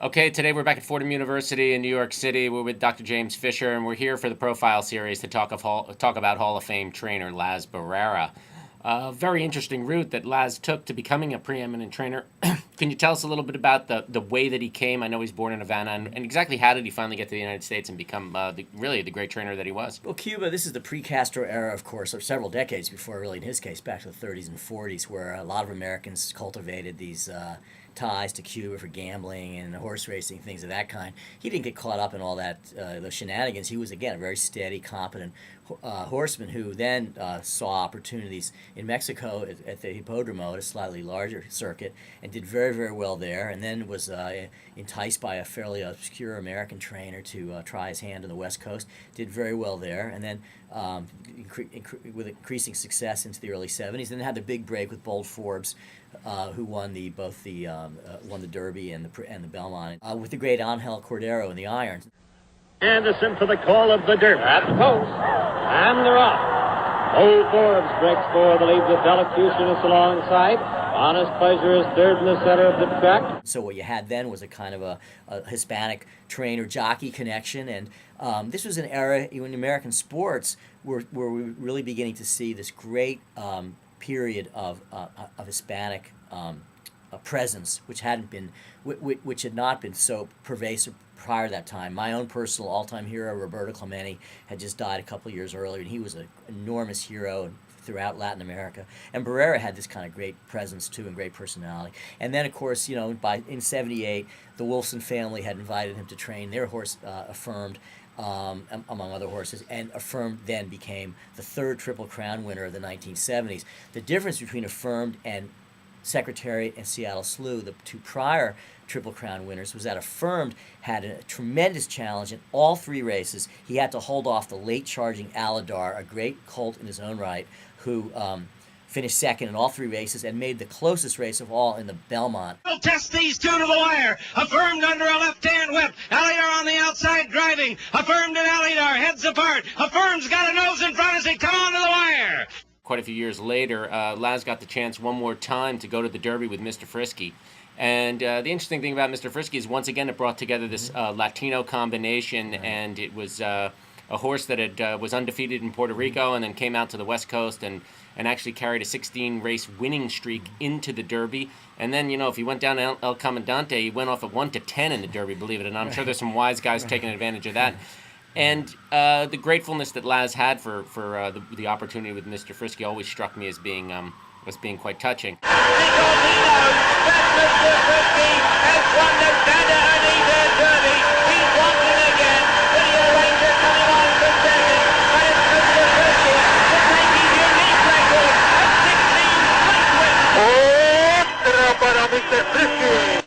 Okay, today we're back at Fordham University in New York City. We're with Dr. James Fisher, and we're here for the Profile Series to talk about Hall of Fame trainer Laz Barrera. A very interesting route that Laz took to becoming a preeminent trainer. Can you tell us a little bit about the way that he came? I know he's born in Havana, and exactly how did he finally get to the United States and become really the great trainer that he was? Well, Cuba, this is the pre-Castro era, of course, of several decades before, really, in his case, back to the 30s and 40s, where a lot of Americans cultivated these ties to Cuba for gambling and horse racing, things of that kind. He didn't get caught up in all that, those shenanigans. He was, again, a very steady, competent horseman who then saw opportunities in Mexico at the Hippodromo, at a slightly larger circuit, and did very, very well there, and then was enticed by a fairly obscure American trainer to try his hand on the West Coast, did very well there, and then with increasing success into the early 70s, then had the big break with Bold Forbes, who won both the Derby and the Belmont, with the great Angel Cordero in the irons. Anderson for the call of the Derby. At the post. And they're off. Old Forbes breaks forward to leave the Elocutionist alongside. Honest Pleasure is third in the center of the track. So what you had then was a kind of a Hispanic trainer-jockey connection, and this was an era in American sports where we were really beginning to see this great period of Hispanic presence, which had not been so pervasive prior to that time. My own personal all-time hero, Roberto Clemente, had just died a couple of years earlier, and he was an enormous hero throughout Latin America. And Barrera had this kind of great presence too, and great personality. And then, of course, in '78, the Wilson family had invited him to train their horse, Affirmed, among other horses, and Affirmed then became the third Triple Crown winner of the 1970s. The difference between Affirmed and Secretariat and Seattle Slew, the two prior Triple Crown winners, was that Affirmed had a tremendous challenge in all three races. He had to hold off the late-charging Aladar, a great colt in his own right, who finished second in all three races and made the closest race of all in the Belmont. We'll test these two to the wire. Affirmed under a left-hand whip. Alidar on the outside driving. Affirmed and Alidar heads apart. Affirmed's got a nose in front as they come onto the wire. Quite a few years later, Laz got the chance one more time to go to the Derby with Mr. Frisky. And the interesting thing about Mr. Frisky is, once again, it brought together this Latino combination, and it was a horse that was undefeated in Puerto Rico and then came out to the West Coast and actually carried a 16-race winning streak into the Derby. And then, if you went down to El Comandante, he went off at 1-10 in the Derby, believe it or not. I'm sure there's some wise guys taking advantage of that. And the gratefulness that Laz had for the opportunity with Mr. Frisky always struck me as being quite touching. Because he knows that Mr. Frisky has won the Standard and Eater Derby. He's won it again. Video Ranger coming on from second. But it's Mr. Frisky to take his unique record of 16 straight wins. Extra para Mr. Frisky.